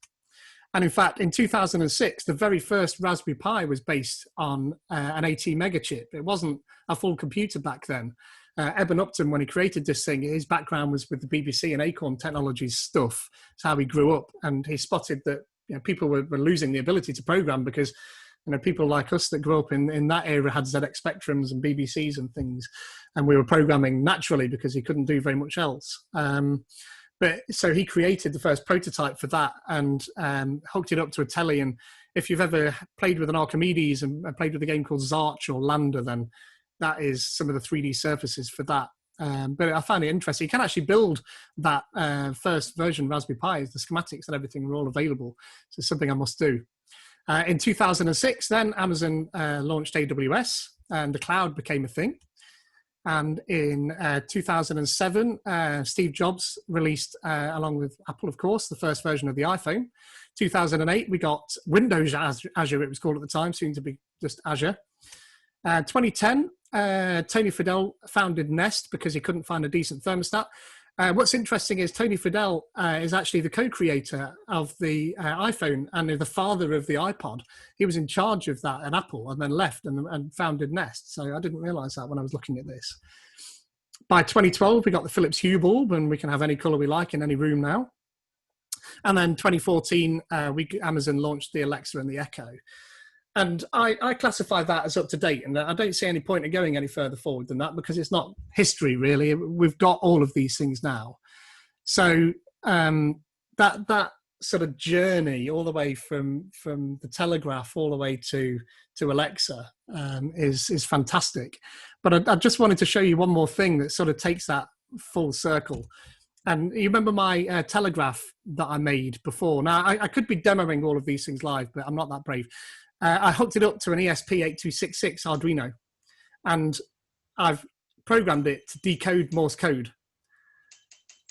And in fact, in 2006, the very first Raspberry Pi was based on an 80 mega chip. It wasn't a full computer back then. Eben Upton, when he created this thing, his background was with the BBC and Acorn Technologies stuff. It's how he grew up, and he spotted that people were losing the ability to program because people like us that grew up in that era had ZX Spectrums and BBCs and things, and we were programming naturally because he couldn't do very much else. But so he created the first prototype for that and hooked it up to a telly. And if you've ever played with an Archimedes and played with a game called Zarch or Lander, then that is some of the 3D surfaces for that. But I found it interesting. You can actually build that first version Raspberry Pi. The schematics and everything were all available. So it's something I must do. In 2006, then Amazon launched AWS and the cloud became a thing. And in 2007, Steve Jobs released, along with Apple, of course, the first version of the iPhone. 2008, we got Windows Azure, it was called at the time, soon to be just Azure. 2010, Tony Fadell founded Nest because he couldn't find a decent thermostat. What's interesting is Tony Fadell is actually the co-creator of the iPhone and the father of the iPod. He was in charge of that at Apple and then left and founded Nest. So I didn't realize that when I was looking at this. By 2012, we got the Philips Hue bulb, and we can have any color we like in any room now. And then 2014, Amazon launched the Alexa and the Echo. And I classify that as up to date, and I don't see any point in going any further forward than that, because it's not history, really. We've got all of these things now. So that sort of journey all the way from the Telegraph all the way to Alexa is fantastic. But I just wanted to show you one more thing that sort of takes that full circle. And you remember my Telegraph that I made before? Now, I could be demoing all of these things live, but I'm not that brave. I hooked it up to an ESP8266 Arduino, and I've programmed it to decode Morse code.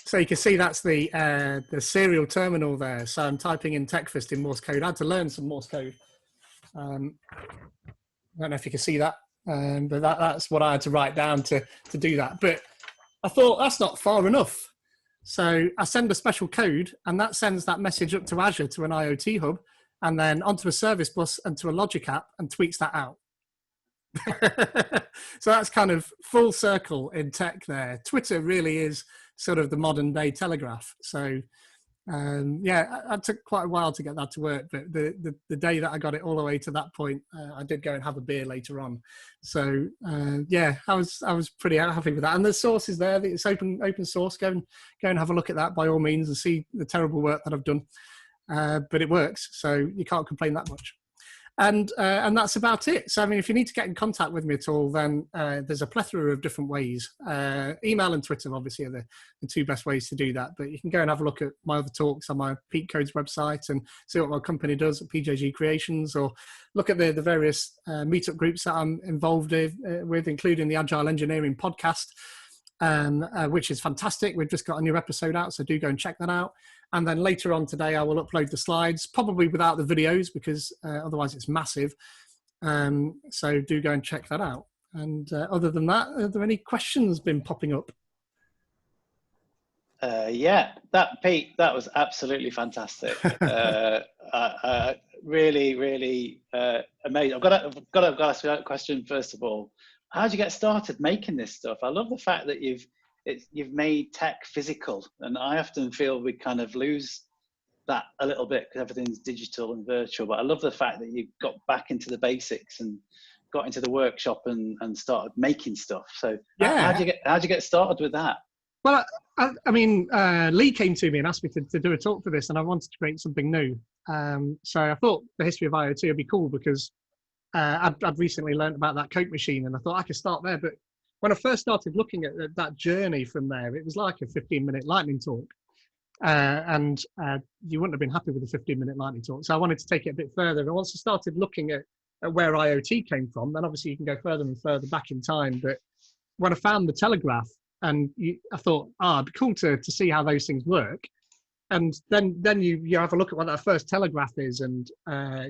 So you can see that's the serial terminal there. So I'm typing in TechFist in Morse code. I had to learn some Morse code. I don't know if you can see that, but that's what I had to write down to do that. But I thought that's not far enough. So I send a special code, and that sends that message up to Azure to an IoT hub, and then onto a service bus and to a Logic app, and tweets that out. So that's kind of full circle in tech there. Twitter really is sort of the modern day Telegraph. So yeah, it took quite a while to get that to work, but the day that I got it all the way to that point, I did go and have a beer later on. So yeah, I was pretty happy with that. And the source is there. It's open source. Go and have a look at that by all means, and see the terrible work that I've done. But it works, so you can't complain that much. And that's about it. So, I mean, if you need to get in contact with me at all, then there's a plethora of different ways. Email and Twitter, obviously, are the two best ways to do that. But you can go and have a look at my other talks on my Peak Codes website and see what my company does at PJG Creations, or look at the various meetup groups that I'm involved with, including the Agile Engineering podcast, which is fantastic. We've just got a new episode out, so do go and check that out. And then later on today, I will upload the slides, probably without the videos, because otherwise it's massive. So do go and check that out. And other than that, are there any questions been popping up? Yeah, Pete, that was absolutely fantastic. Really, really amazing. I've got to ask you a question first of all. How did you get started making this stuff? I love the fact that you've made tech physical, and I often feel we kind of lose that a little bit because everything's digital and virtual. But I love the fact that you got back into the basics and got into the workshop and started making stuff. So yeah, how'd you get started with that? Well, I mean, Lee came to me and asked me to do a talk for this, and I wanted to create something new. So I thought the history of IoT would be cool, because I'd recently learned about that Coke machine, and I thought I could start there. But when I first started looking at that journey from there, it was like a 15-minute lightning talk. And you wouldn't have been happy with a 15-minute lightning talk. So I wanted to take it a bit further. And once I started looking at where IoT came from, then obviously you can go further and further back in time. But when I found the Telegraph, and I thought, it'd be cool to see how those things work. And then you have a look at what that first telegraph is, and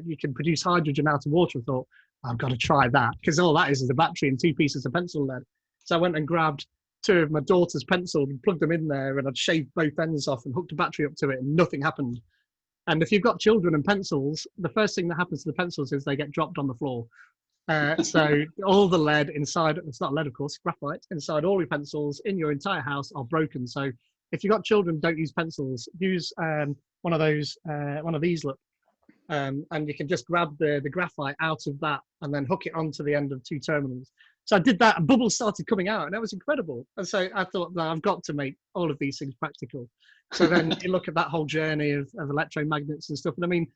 you can produce hydrogen out of water. I thought, I've got to try that, because all that is a battery and two pieces of pencil lead. So I went and grabbed two of my daughter's pencils and plugged them in there, and I'd shaved both ends off and hooked a battery up to it, and nothing happened. And if you've got children and pencils, the first thing that happens to the pencils is they get dropped on the floor. So all the lead inside, it's not lead, of course, graphite, inside all your pencils in your entire house are broken. So if you've got children, don't use pencils. Use one of these, look. And you can just grab the graphite out of that and then hook it onto the end of two terminals. So I did that, and bubbles started coming out, and that was incredible. And so I thought, well, I've got to make all of these things practical. So then you look at that whole journey of electromagnets and stuff. And I mean,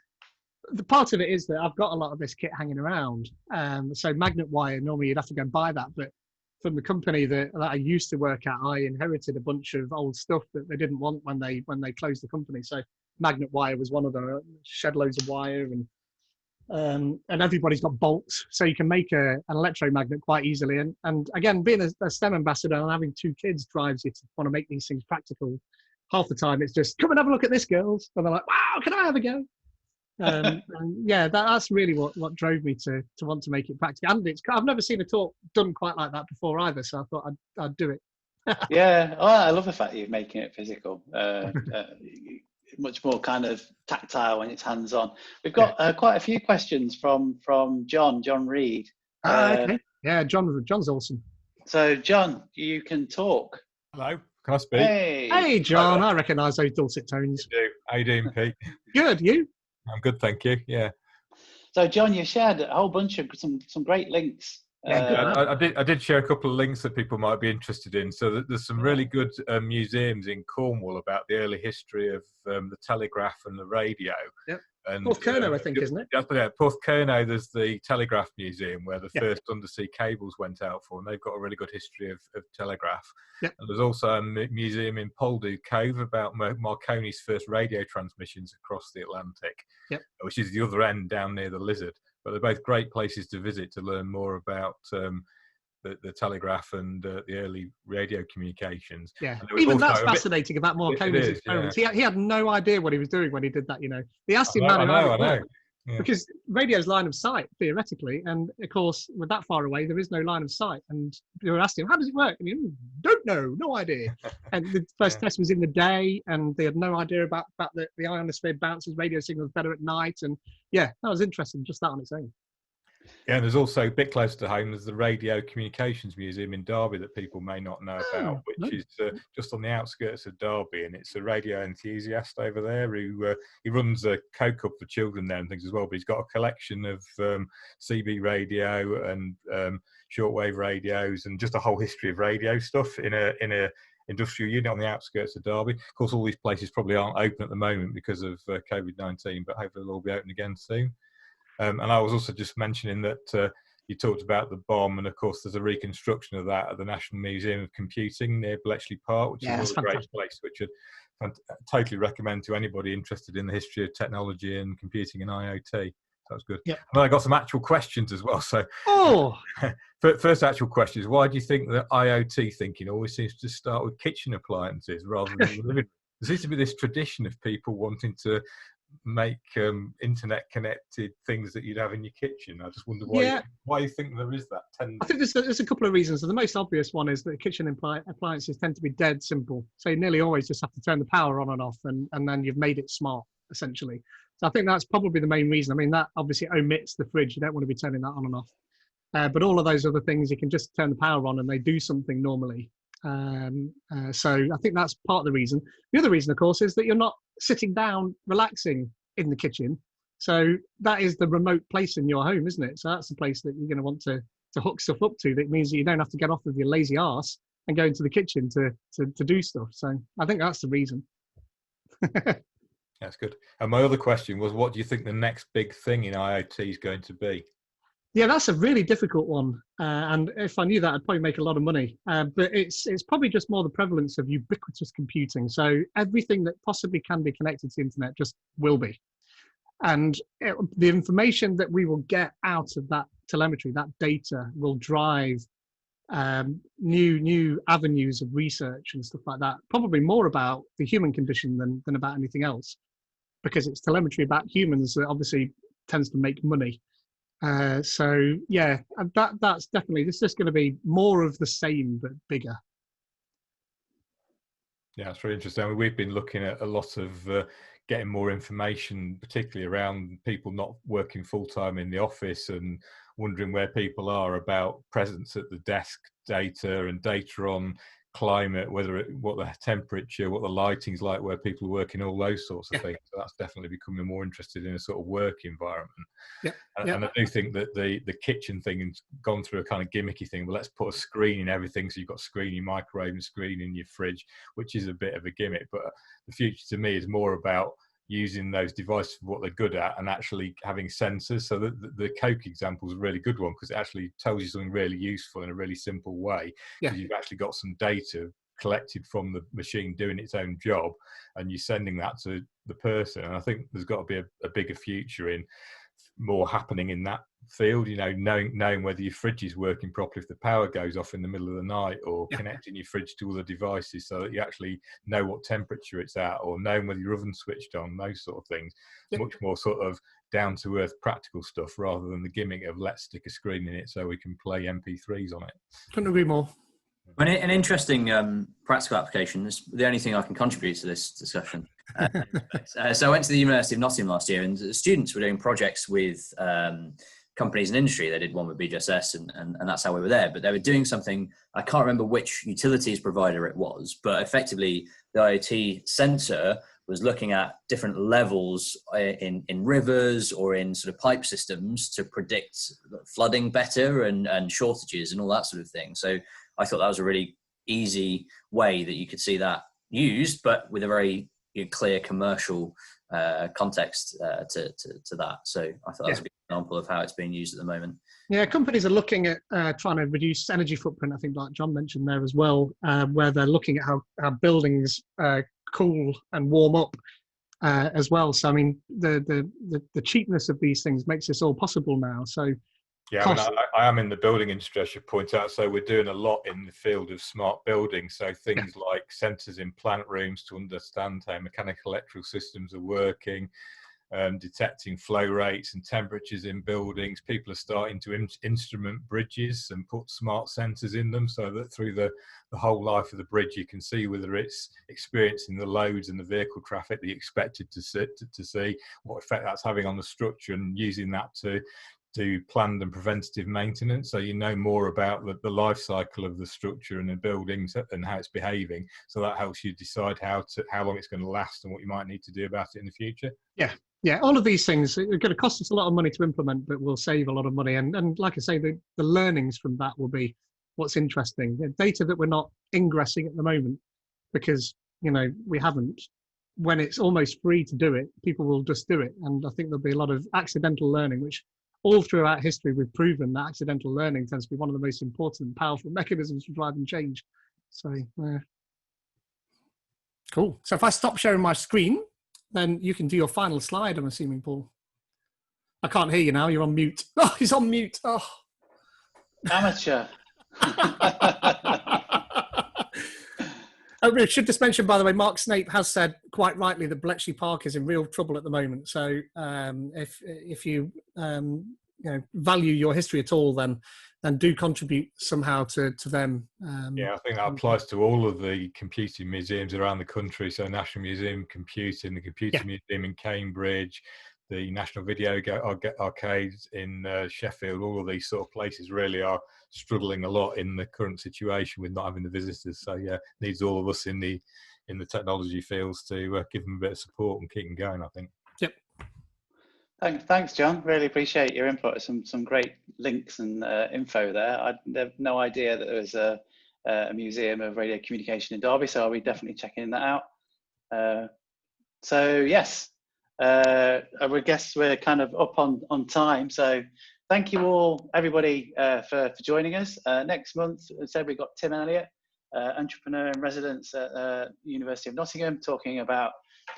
the part of it is that I've got a lot of this kit hanging around. So magnet wire, normally you'd have to go and buy that. But from the company that I used to work at, I inherited a bunch of old stuff that they didn't want when they closed the company. So magnet wire was one of them. Shed loads of wire, and everybody's got bolts, so you can make an electromagnet quite easily. And again, being a STEM ambassador and having two kids drives you to want to make these things practical. Half the time it's just, come and have a look at this, girls, and they're like, wow, can I have a go? And yeah, that's really what drove me to want to make it practical. And I've never seen a talk done quite like that before either, so I thought I'd do it. Yeah, I love the fact that you're making it physical. Much more kind of tactile when it's hands-on. We've got quite a few questions from John Reed. Okay. Yeah, John's awesome. So, John, you can talk. Hello, can I speak? Hey, John, I recognise those dulcet tones. You do. How you doing, Pete? Good, you? I'm good, thank you. Yeah. So, John, you shared a whole bunch of some great links. I did share a couple of links that people might be interested in. So there's some really good museums in Cornwall about the early history of the telegraph and the radio. Yep. And Porthcurno, I think, isn't it? Yeah, Porthcurno, there's the Telegraph Museum where the first undersea cables went out for, and they've got a really good history of telegraph. Yep. And there's also a museum in Poldhu Cove about Marconi's first radio transmissions across the Atlantic, which is the other end down near the Lizard. But they're both great places to visit to learn more about the telegraph and the early radio communications. Yeah, even that's fascinating about Marconi's experiments. Yeah. He had no idea what he was doing when he did that, They asked him I know. Yeah. Because radio's line of sight, theoretically, and of course, with that far away, there is no line of sight. And they were asking him, how does it work? And he don't know, no idea. And the first test was in the day, and they had no idea about the ionosphere bounces radio signals better at night. And yeah, that was interesting, just that on its own. Yeah, and there's also a bit closer to home, there's the Radio Communications Museum in Derby that people may not know about, which is just on the outskirts of Derby, and it's a radio enthusiast over there who he runs a co-cup for children there and things as well, but he's got a collection of CB radio and shortwave radios and just a whole history of radio stuff in a industrial unit on the outskirts of Derby. Of course, all these places probably aren't open at the moment because of COVID-19, but hopefully they'll all be open again soon. And I was also just mentioning that you talked about the bomb, and of course there's a reconstruction of that at the National Museum of Computing near Bletchley Park, which is a great place, which I'd totally recommend to anybody interested in the history of technology and computing and IoT. That's good. Yep. And then I got some actual questions as well. So, first actual question is, why do you think that IoT thinking always seems to start with kitchen appliances rather than living? There seems to be this tradition of people wanting to make internet connected things that you'd have in your kitchen. I just wonder why you think there is that tendency. I think there's a couple of reasons. The most obvious one is that kitchen appliances tend to be dead simple. So you nearly always just have to turn the power on and off, and then you've made it smart, essentially. So I think that's probably the main reason. I mean, that obviously omits the fridge. You don't want to be turning that on and off. But all of those other things, you can just turn the power on and they do something normally. So I think that's part of the reason. The other reason, of course, is that you're not sitting down relaxing in the kitchen. So that is the remote place in your home, isn't it? So that's the place that you're going to want to hook stuff up to. That means that you don't have to get off of your lazy arse and go into the kitchen to do stuff. So I think that's the reason. That's good. And my other question was, what do you think the next big thing in IoT is going to be? Yeah, that's a really difficult one. And if I knew that, I'd probably make a lot of money. But it's probably just more the prevalence of ubiquitous computing. So everything that possibly can be connected to the internet just will be. And the information that we will get out of that telemetry, that data, will drive new avenues of research and stuff like that. Probably more about the human condition than about anything else, because it's telemetry about humans that obviously tends to make money. So yeah, that's definitely, it's just going to be more of the same but bigger. Yeah, it's really interesting. I mean, we've been looking at a lot of getting more information, particularly around people not working full time in the office and wondering where people are about presence at the desk, data and data on climate, what the temperature, what the lighting's like, where people are working, all those sorts of things. So that's definitely becoming more interested in a sort of work environment. And I do think that the kitchen thing has gone through a kind of gimmicky thing, but let's put a screen in everything, so you've got screen in your microwave and screen in your fridge, which is a bit of a gimmick. But the future to me is more about using those devices for what they're good at and actually having sensors. So the Coke example is a really good one because it actually tells you something really useful in a really simple way. Because you've actually got some data collected from the machine doing its own job and you're sending that to the person. And I think there's got to be a bigger future in more happening in that field, knowing whether your fridge is working properly if the power goes off in the middle of the night, or connecting your fridge to other devices so that you actually know what temperature it's at, or knowing whether your oven's switched on, those sort of things. Much more sort of down to earth practical stuff rather than the gimmick of let's stick a screen in it so we can play MP3s on it. Couldn't agree more. An interesting practical application is the only thing I can contribute to this discussion. So I went to the University of Nottingham last year, and the students were doing projects with companies in industry. They did one with BGSS, and that's how we were there. But they were doing something, I can't remember which utilities provider it was, but effectively the IoT sensor was looking at different levels in rivers or in sort of pipe systems to predict flooding better and shortages and all that sort of thing. So I thought that was a really easy way that you could see that used, but with a very clear commercial context to that. So I thought that was a good example of how it's being used at the moment. Yeah, companies are looking at trying to reduce energy footprint. I think, like John mentioned there as well, where they're looking at how buildings cool and warm up as well. So I mean, the cheapness of these things makes this all possible now. So yeah, I mean, I am in the building industry, I should point out. So we're doing a lot in the field of smart building. So things like sensors in plant rooms to understand how mechanical electrical systems are working, detecting flow rates and temperatures in buildings. People are starting to instrument bridges and put smart sensors in them, so that through the whole life of the bridge, you can see whether it's experiencing the loads and the vehicle traffic that you expected to see, what effect that's having on the structure, and using that to do planned and preventative maintenance. So you know more about the life cycle of the structure and the buildings and how it's behaving. So that helps you decide how long it's going to last and what you might need to do about it in the future. Yeah, all of these things are going to cost us a lot of money to implement, but we'll save a lot of money. And like I say, the learnings from that will be what's interesting. The data that we're not ingressing at the moment, because, we haven't, when it's almost free to do it, people will just do it. And I think there'll be a lot of accidental learning, which all throughout history, we've proven that accidental learning tends to be one of the most important and powerful mechanisms for driving change. So, cool. So if I stop sharing my screen, then you can do your final slide, I'm assuming, Paul. I can't hear you now. You're on mute. Oh, he's on mute. Oh. Amateur. I should just mention, by the way, Mark Snape has said quite rightly that Bletchley Park is in real trouble at the moment. So if you value your history at all, then do contribute somehow to them. Yeah, I think that applies to all of the computing museums around the country. So National Museum of Computing, the Computer Museum in Cambridge, the National Video Arcades in Sheffield, all of these sort of places really are struggling a lot in the current situation with not having the visitors. So yeah, needs all of us in the technology fields to give them a bit of support and keep them going, I think. Yep. Thanks, John. Really appreciate your input. Some great links and info there. I have no idea that there was a museum of radio communication in Derby, so I'll be definitely checking that out. So yes, I would guess we're kind of up on time. So thank you all, everybody, for joining us. Next month, as I said, we've got Tim Elliott, entrepreneur in residence at University of Nottingham, talking about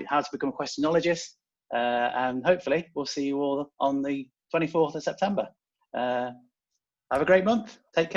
how to become a questionologist. And hopefully we'll see you all on the 24th of September. Have a great month. Take care.